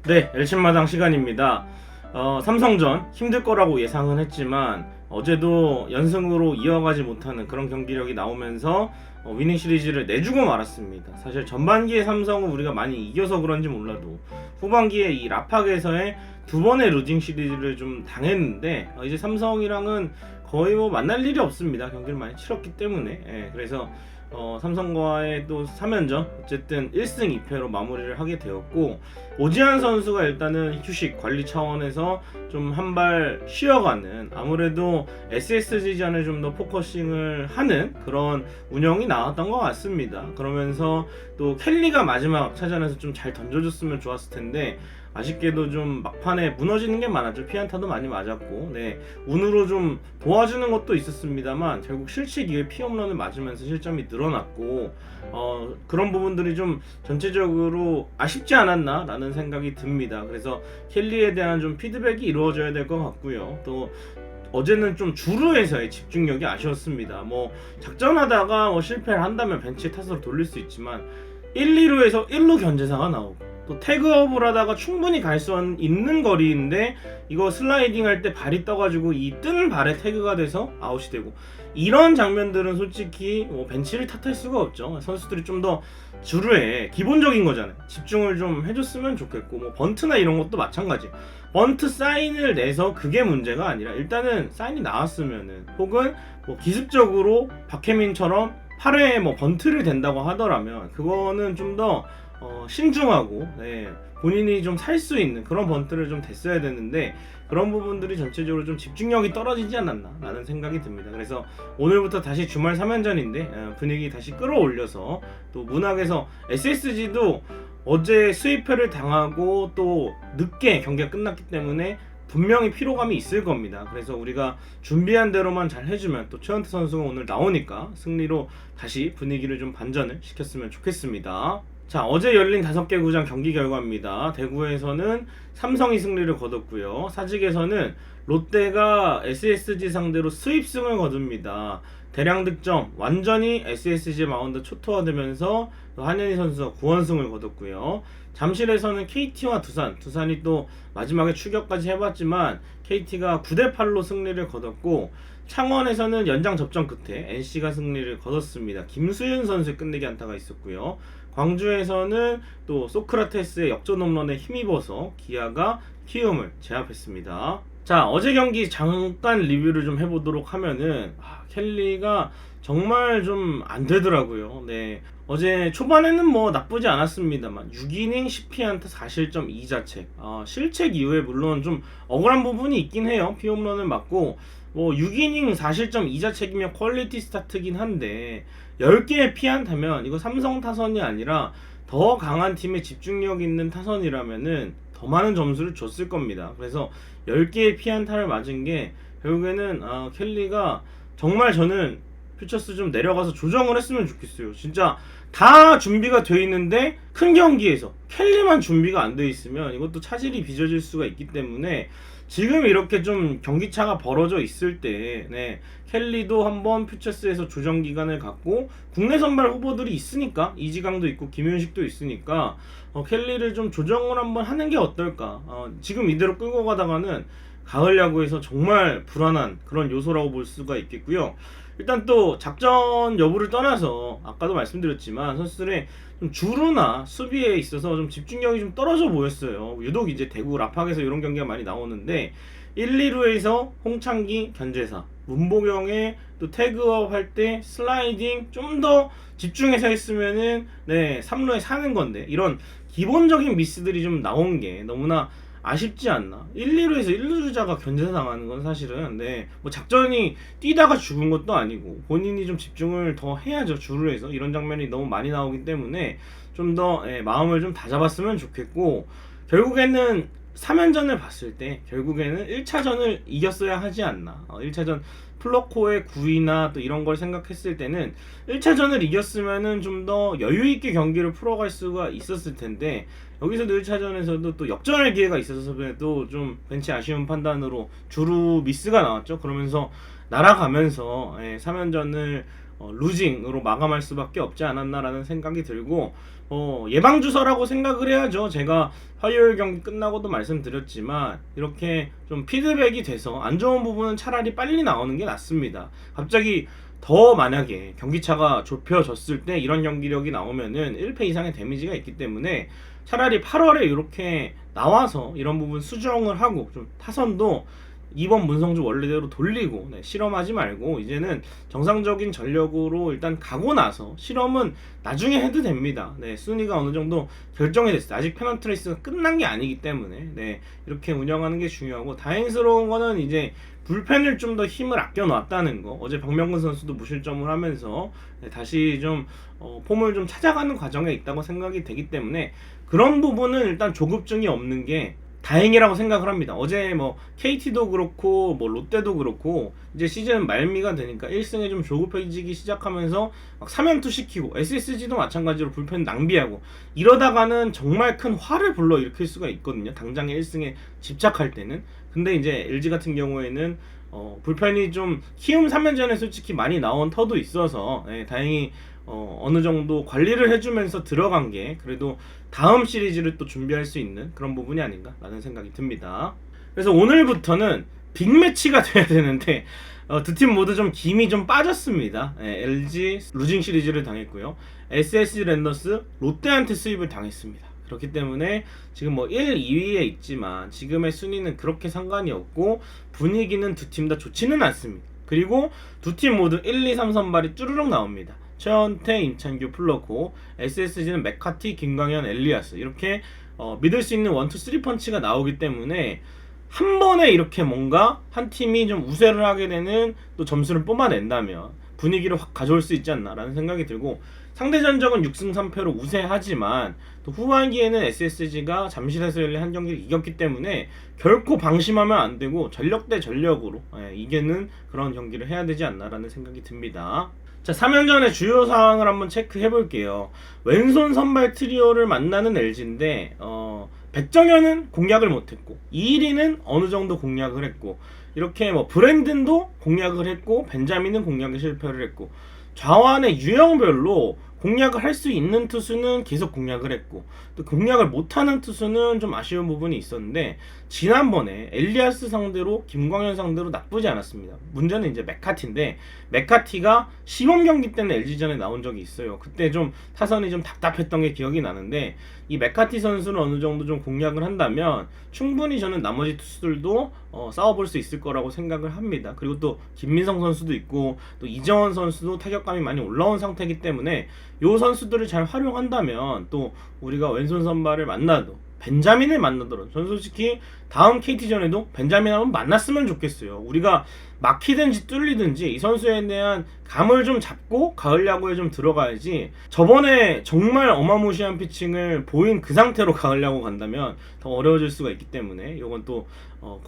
네, 엘친마당 시간입니다. 삼성전 힘들 거라고 예상은 했지만 어제도 연승으로 이어가지 못하는 그런 경기력이 나오면서 위닝 시리즈를 내주고 말았습니다. 사실 전반기에 삼성은 우리가 많이 이겨서 그런지 몰라도 후반기에 이 라팍에서의 두 번의 루징 시리즈를 좀 당했는데 이제 삼성이랑은 거의 뭐 만날 일이 없습니다. 경기를 많이 치렀기 때문에. 그래서 삼성과의 또 3연전 어쨌든 1승 2패로 마무리를 하게 되었고, 오지환 선수가 일단은 휴식 관리 차원에서 좀 한 발 쉬어가는, 아무래도 SSG전에 좀 더 포커싱을 하는 그런 운영이 나왔던 것 같습니다. 그러면서 또 켈리가 마지막 차전에서 좀 잘 던져줬으면 좋았을 텐데 아쉽게도 좀 막판에 무너지는 게 많았죠. 피안타도 많이 맞았고, 운으로 좀 도와주는 것도 있었습니다만 결국 실책 이후에 피홈런을 맞으면서 실점이 늘어났고, 그런 부분들이 좀 전체적으로 아쉽지 않았나라는 생각이 듭니다. 그래서 켈리에 대한 좀 피드백이 이루어져야 될 것 같고요. 또 어제는 좀 주루에서의 집중력이 아쉬웠습니다. 뭐 작전하다가 실패를 한다면 벤치 타석으로 돌릴 수 있지만 1, 2루에서 1루 견제사가 나오고, 또 태그업을 하다가 충분히 갈 수 있는 거리인데 이거 슬라이딩 할 때 발이 떠가지고 이 뜬 발에 태그가 돼서 아웃이 되고, 이런 장면들은 솔직히 벤치를 탓할 수가 없죠. 선수들이 좀 더 주루에 기본적인 거잖아요. 집중을 좀 해줬으면 좋겠고, 뭐 번트나 이런 것도 마찬가지. 번트 사인을 내서 그게 문제가 아니라 일단은 사인이 나왔으면은, 혹은 뭐 기습적으로 박혜민처럼 8회에 뭐 번트를 댄다고 하더라면 그거는 좀 더 신중하고, 본인이 좀 살 수 있는 그런 번트를 좀 댔어야 되는데, 그런 부분들이 전체적으로 좀 집중력이 떨어지지 않았나 라는 생각이 듭니다. 그래서 오늘부터 다시 주말 3연전인데 분위기 다시 끌어올려서, 또 문학에서 SSG도 어제 스위퍼를 당하고 또 늦게 경기가 끝났기 때문에 분명히 피로감이 있을 겁니다. 그래서 우리가 준비한 대로만 잘 해주면, 또 최원태 선수가 오늘 나오니까 승리로 다시 분위기를 좀 반전을 시켰으면 좋겠습니다. 자, 어제 열린 5개 구장 경기 결과입니다. 대구에서는 삼성이 승리를 거뒀고요. 사직에서는 롯데가 SSG 상대로 수입승을 거둡니다. 대량 득점 완전히 SSG 마운드 초토화되면서 한현희 선수가 9원승을 거뒀고요. 잠실에서는 KT와 두산이 또 마지막에 추격까지 해봤지만 KT가 9대8로 승리를 거뒀고, 창원에서는 연장 접전 끝에 NC가 승리를 거뒀습니다. 김수윤 선수의 끝내기 안타가 있었고요. 광주에서는 또 소크라테스의 역전 홈런에 힘입어서 기아가 키움을 제압했습니다. 자, 어제 경기 잠깐 리뷰를 좀 해보도록 하면은 켈리가 정말 좀 안 되더라고요. 어제 초반에는 뭐 나쁘지 않았습니다만 6이닝 10피안타 4실점 2자책, 실책 이후에 물론 좀 억울한 부분이 있긴 해요. 피홈런을 맞고 뭐 6이닝 4실점 2자책이면 퀄리티 스타트긴 한데 10개의 피안타면 이거 삼성 타선이 아니라 더 강한 팀의 집중력 있는 타선이라면은 더 많은 점수를 줬을 겁니다. 그래서 10개의 피안타를 맞은 게 결국에는 켈리가 정말, 저는 퓨처스 좀 내려가서 조정을 했으면 좋겠어요. 진짜 다 준비가 돼 있는데 큰 경기에서 켈리만 준비가 안 돼 있으면 이것도 차질이 빚어질 수가 있기 때문에, 지금 이렇게 좀 경기차가 벌어져 있을 때 켈리도 한번 퓨처스에서 조정 기간을 갖고, 국내 선발 후보들이 있으니까 이지강도 있고 김윤식도 있으니까 켈리를 좀 조정을 한번 하는 게 어떨까. 지금 이대로 끌고 가다가는 가을 야구에서 정말 불안한 그런 요소라고 볼 수가 있겠고요. 일단 또 작전 여부를 떠나서 아까도 말씀드렸지만 선수들의 좀 주루나 수비에 있어서 좀 집중력이 좀 떨어져 보였어요. 유독 이제 대구 라팍에서 이런 경기가 많이 나오는데 1, 2루에서 홍창기 견제사, 문보경의 또 태그업 할 때 슬라이딩 좀 더 집중해서 했으면은 3루에 사는 건데, 이런 기본적인 미스들이 좀 나온 게 너무나 아쉽지 않나. 1, 2루에서 1루 주자가 견제 당하는 건 사실은 뭐 작전이 뛰다가 죽은 것도 아니고 본인이 좀 집중을 더 해야죠. 주루에서 이런 장면이 너무 많이 나오기 때문에 좀 더 마음을 좀 다잡았으면 좋겠고, 결국에는 3연전을 봤을 때 결국에는 1차전을 이겼어야 하지 않나. 1차전 플로코의 9위나 또 이런 걸 생각했을 때는 1차전을 이겼으면은 좀 더 여유있게 경기를 풀어갈 수가 있었을 텐데, 여기서도 1차전에서도 또 역전할 기회가 있어서도 좀 벤치 아쉬운 판단으로 주루 미스가 나왔죠. 그러면서 날아가면서 3연전을 루징으로 마감할 수밖에 없지 않았나라는 생각이 들고, 예방주사라고 생각을 해야죠. 제가 화요일 경기 끝나고도 말씀드렸지만 이렇게 좀 피드백이 돼서 안 좋은 부분은 차라리 빨리 나오는 게 낫습니다. 갑자기 더 만약에 경기차가 좁혀졌을 때 이런 경기력이 나오면은 1패 이상의 데미지가 있기 때문에 차라리 8월에 이렇게 나와서 이런 부분 수정을 하고 좀 타선도 이번 문성주 원래대로 돌리고, 실험하지 말고 이제는 정상적인 전력으로 일단 가고 나서 실험은 나중에 해도 됩니다. 순위가 어느 정도 결정이 됐어요. 아직 페넌트 레이스가 끝난 게 아니기 때문에 이렇게 운영하는 게 중요하고, 다행스러운 거는 이제 불펜을 좀 더 힘을 아껴 놨다는 거. 어제 박명근 선수도 무실점을 하면서 다시 좀 폼을 좀 찾아가는 과정에 있다고 생각이 되기 때문에 그런 부분은 일단 조급증이 없는 게 다행이라고 생각을 합니다. 어제 뭐 KT도 그렇고 뭐 롯데도 그렇고 이제 시즌 말미가 되니까 1승에 좀 조급해지기 시작하면서 막 3연투 시키고, SSG도 마찬가지로 불펜 낭비하고 이러다가는 정말 큰 화를 불러일으킬 수가 있거든요. 당장의 1승에 집착할 때는. 근데 이제 LG 같은 경우에는 불펜이 좀 키움 3연전에 솔직히 많이 나온 터도 있어서 다행히 어느 정도 관리를 해주면서 들어간 게 그래도 다음 시리즈를 또 준비할 수 있는 그런 부분이 아닌가 라는 생각이 듭니다. 그래서 오늘부터는 빅매치가 돼야 되는데 두 팀 모두 좀 김이 좀 빠졌습니다. LG 루징 시리즈를 당했고요. SSG 랜더스 롯데한테 수입을 당했습니다. 그렇기 때문에 지금 뭐 1, 2위에 있지만 지금의 순위는 그렇게 상관이 없고 분위기는 두 팀 다 좋지는 않습니다. 그리고 두 팀 모두 1, 2, 3 선발이 쭈르륵 나옵니다. 최원태, 임찬규, 플러코, SSG는 메카티, 김광현, 엘리아스, 이렇게 믿을 수 있는 1, 2, 3 펀치가 나오기 때문에 한 번에 이렇게 뭔가 한 팀이 좀 우세를 하게 되는 또 점수를 뽑아낸다면 분위기를 확 가져올 수 있지 않나라는 생각이 들고, 상대 전적은 6승 3패로 우세하지만 또 후반기에는 SSG가 잠실에서 열린 한 경기를 이겼기 때문에 결코 방심하면 안 되고 전력 대 전력으로 이기는 그런 경기를 해야 되지 않나라는 생각이 듭니다. 자, 3연전의 주요 사항을 한번 체크해 볼게요. 왼손 선발 트리오를 만나는 LG인데 백정현은 공략을 못했고, 이일이는 어느 정도 공략을 했고, 이렇게 뭐 브랜든도 공략을 했고, 벤자민은 공략에 실패를 했고, 좌완의 유형별로 공략을 할 수 있는 투수는 계속 공략을 했고, 또 공략을 못하는 투수는 좀 아쉬운 부분이 있었는데, 지난번에 엘리아스 상대로 김광현 상대로 나쁘지 않았습니다. 문제는 이제 메카티인데, 메카티가 시범 경기 때는 LG전에 나온 적이 있어요. 그때 좀 타선이 좀 답답했던 게 기억이 나는데, 이 메카티 선수는 어느 정도 좀 공략을 한다면 충분히 저는 나머지 투수들도 싸워볼 수 있을 거라고 생각을 합니다. 그리고 또 김민성 선수도 있고 또 이정원 선수도 타격감이 많이 올라온 상태이기 때문에 이 선수들을 잘 활용한다면 또 우리가 왼손 선발을 만나도, 벤자민을 만나더라도, 전 솔직히 다음 KT전에도 벤자민 한번 만났으면 좋겠어요. 우리가 막히든지 뚫리든지 이 선수에 대한 감을 좀 잡고 가을 야구에 좀 들어가야지, 저번에 정말 어마무시한 피칭을 보인 그 상태로 가을 야구 간다면 더 어려워질 수가 있기 때문에 이건 또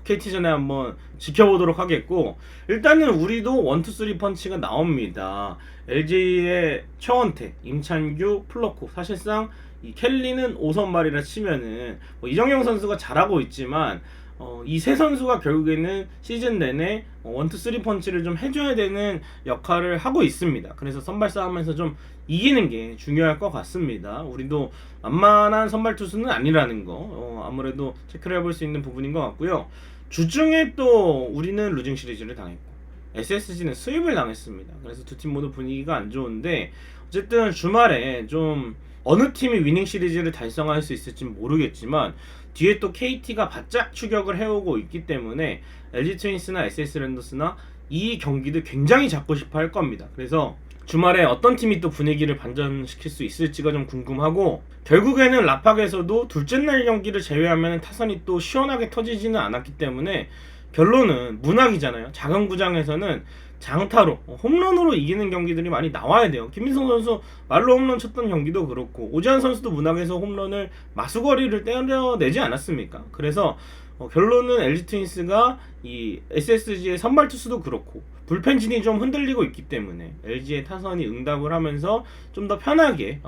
KT전에 한번 지켜보도록 하겠고, 일단은 우리도 1, 2, 3 펀치가 나옵니다. LG의 최원태, 임찬규, 플러코, 사실상 이 켈리는 5선발이라 치면은 이정용 선수가 잘하고 있지만 이 세 선수가 결국에는 시즌 내내 1, 2, 3 펀치를 좀 해줘야 되는 역할을 하고 있습니다. 그래서 선발 싸움에서 좀 이기는 게 중요할 것 같습니다. 우리도 만만한 선발 투수는 아니라는 거 아무래도 체크를 해볼 수 있는 부분인 것 같고요. 주중에 또 우리는 루징 시리즈를 당했고 SSG는 수입을 당했습니다. 그래서 두 팀 모두 분위기가 안 좋은데, 어쨌든 주말에 좀 어느 팀이 위닝 시리즈를 달성할 수 있을지 모르겠지만 뒤에 또 KT가 바짝 추격을 해오고 있기 때문에 LG 트윈스나 SS 랜더스나 이 경기도 굉장히 잡고 싶어 할 겁니다. 그래서 주말에 어떤 팀이 또 분위기를 반전시킬 수 있을지가 좀 궁금하고, 결국에는 라팍에서도 둘째 날 경기를 제외하면 타선이 또 시원하게 터지지는 않았기 때문에 결론은 문학이잖아요. 작은 구장에서는 장타로 홈런으로 이기는 경기들이 많이 나와야 돼요. 김민성 선수 말로 홈런 쳤던 경기도 그렇고, 오지환 선수도 문학에서 홈런을 마수거리를 때려내지 않았습니까? 그래서 결론은 LG 트윈스가 이 SSG의 선발 투수도 그렇고 불펜진이 좀 흔들리고 있기 때문에 LG의 타선이 응답을 하면서 좀 더 편하게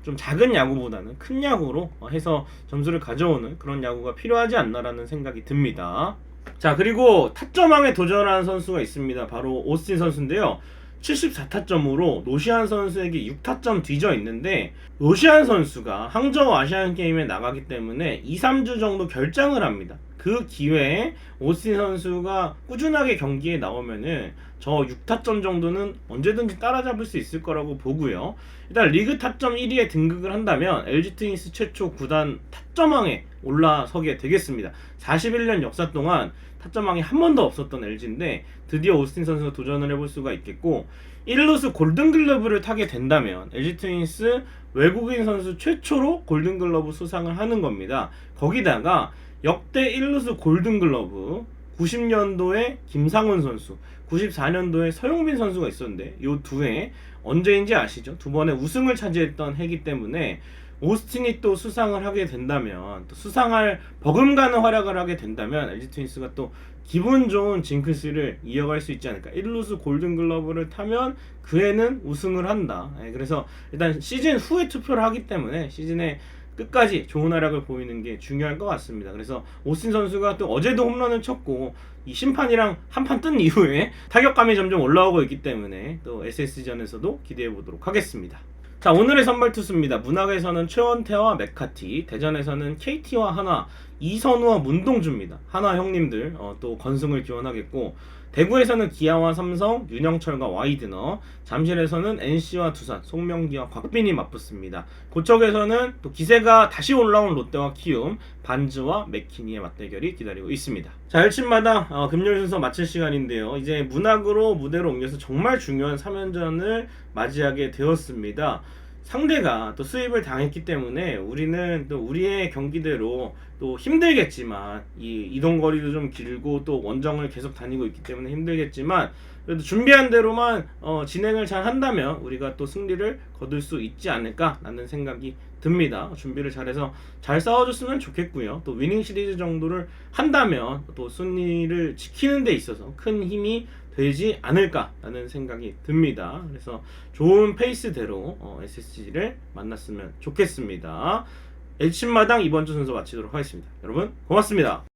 좀 작은 야구보다는 큰 야구로 해서 점수를 가져오는 그런 야구가 필요하지 않나라는 생각이 듭니다. 자, 그리고 타점왕에 도전하는 선수가 있습니다. 바로 오스틴 선수인데요. 74타점으로 노시안 선수에게 6타점 뒤져 있는데, 노시안 선수가 항저우 아시안 게임에 나가기 때문에 2, 3주 정도 결장을 합니다. 그 기회에 오스틴 선수가 꾸준하게 경기에 나오면은 저 6타점 정도는 언제든지 따라잡을 수 있을 거라고 보고요. 일단 리그 타점 1위에 등극을 한다면 LG 트윈스 최초 구단 타점왕에 올라서게 되겠습니다. 41년 역사 동안 타점왕이 한 번도 없었던 LG인데 드디어 오스틴 선수가 도전을 해볼 수가 있겠고, 1루수 골든글러브를 타게 된다면 LG 트윈스 외국인 선수 최초로 골든글러브 수상을 하는 겁니다. 거기다가 역대 1루수 골든글러브 90년도에 김상훈 선수, 94년도에 서용빈 선수가 있었는데 이 두 해 언제인지 아시죠? 두 번의 우승을 차지했던 해기 때문에 오스틴이 또 수상을 하게 된다면, 또 수상할 버금가는 활약을 하게 된다면 LG 트윈스가 또 기분 좋은 징크스를 이어갈 수 있지 않을까. 1루수 골든글러브를 타면 그 해는 우승을 한다. 그래서 일단 시즌 후에 투표를 하기 때문에 시즌에 끝까지 좋은 활약을 보이는 게 중요할 것 같습니다. 그래서 오스틴 선수가 또 어제도 홈런을 쳤고, 이 심판이랑 한판 뜬 이후에 타격감이 점점 올라오고 있기 때문에 또 SSG전에서도 기대해 보도록 하겠습니다. 자, 오늘의 선발 투수입니다. 문학에서는 최원태와 메카티, 대전에서는 KT와 한화, 이선우와 문동주입니다. 한화 형님들 또 건승을 기원하겠고, 대구에서는 기아와 삼성, 윤영철과 와이드너, 잠실에서는 NC와 두산, 송명기와 곽빈이 맞붙습니다. 고척에서는 또 기세가 다시 올라온 롯데와 키움, 반즈와 맥키니의 맞대결이 기다리고 있습니다. 자, 1침마당 금요일 순서 마칠 시간인데요. 이제 문학으로 무대로 옮겨서 정말 중요한 3연전을 맞이하게 되었습니다. 상대가 또 수입을 당했기 때문에 우리는 또 우리의 경기대로 또 힘들겠지만, 이 이동거리도 좀 길고 또 원정을 계속 다니고 있기 때문에 힘들겠지만, 그래도 준비한 대로만 진행을 잘 한다면 우리가 또 승리를 거둘 수 있지 않을까라는 생각이 듭니다. 준비를 잘해서 잘 싸워줬으면 좋겠고요. 또 위닝 시리즈 정도를 한다면 또 순위를 지키는 데 있어서 큰 힘이 되지 않을까라는 생각이 듭니다. 그래서 좋은 페이스대로 SSG를 만났으면 좋겠습니다. H마당 이번 주 순서 마치도록 하겠습니다. 여러분 고맙습니다.